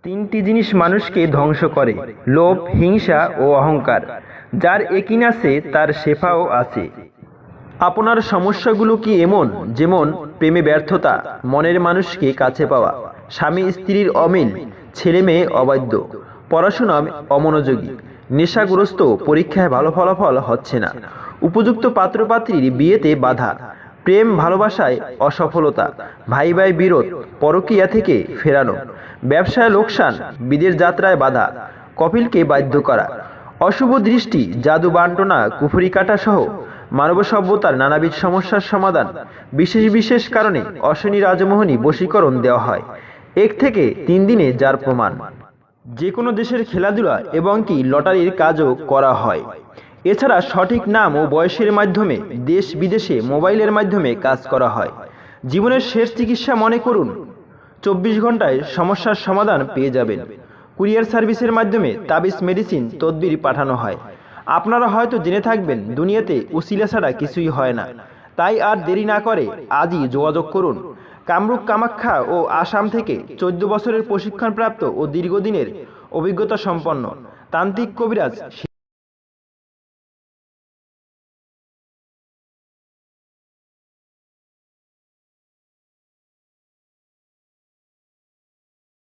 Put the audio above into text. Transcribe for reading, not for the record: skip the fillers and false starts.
তিনটি জিনিস মানুষকে ধ্বংস করে: লোভ, হিংসা ও অহংকার। যার একই আছে তার শেফাও আছে। আপনার সমস্যাগুলো কি এমন? যেমন প্রেমে ব্যর্থতা, মনের মানুষকে কাছে পাওয়া, স্বামী স্ত্রীর অমিল, ছেলে মেয়ে অবাধ্য, পড়াশোনায় অমনোযোগী, নেশাগ্রস্ত, পরীক্ষায় ভালো ফলাফল হচ্ছে না, উপযুক্ত পাত্রপাত্রীর বিয়েতে বাধা, প্রেম ভালোবাসায় অসফলতা, ভাই ভাই বিরোধ, পরকীয়া থেকে ফেরানো, ব্যবসায় লোকসান, বিদেশ যাত্রায় বাধা, কপিলকে বাধ্য করা, অশুভ দৃষ্টি, জাদু বান্টনা, কুফরি কাটা সহ মানব সভ্যতার নানাবিধ সমস্যার সমাধান। বিশেষ বিশেষ কারণে অশনি রাজমোহনী বশীকরণ দেওয়া হয় 1 থেকে 3 দিনে, যার প্রমাণ। যে কোনো দেশের খেলাধুলা এবং কি লটারির কাজও করা হয়। এছাড়া সঠিক নাম ও বয়সের মাধ্যমে দেশ বিদেশে মোবাইলের মাধ্যমে কাজ করা হয়। জীবনের শেষ চিকিৎসা মনে করুন। 24 ঘন্টায় সমস্যার সমাধান পেয়ে যাবেন। কুরিয়ার সার্ভিসের মাধ্যমে তাবিজ, মেডিসিন, তদবির পাঠানো হয়। আপনারা হয়তো জেনে থাকবেন, দুনিয়াতে উসিলা ছাড়া কিছুই হয় না। তাই আর দেরি না করে আজই যোগাযোগ করুন। কামরূপ, কামাখ্যা ও আসাম থেকে 14 বছরের প্রশিক্ষণপ্রাপ্ত ও দীর্ঘদিনের অভিজ্ঞতা সম্পন্ন তান্ত্রিক কবিরাজ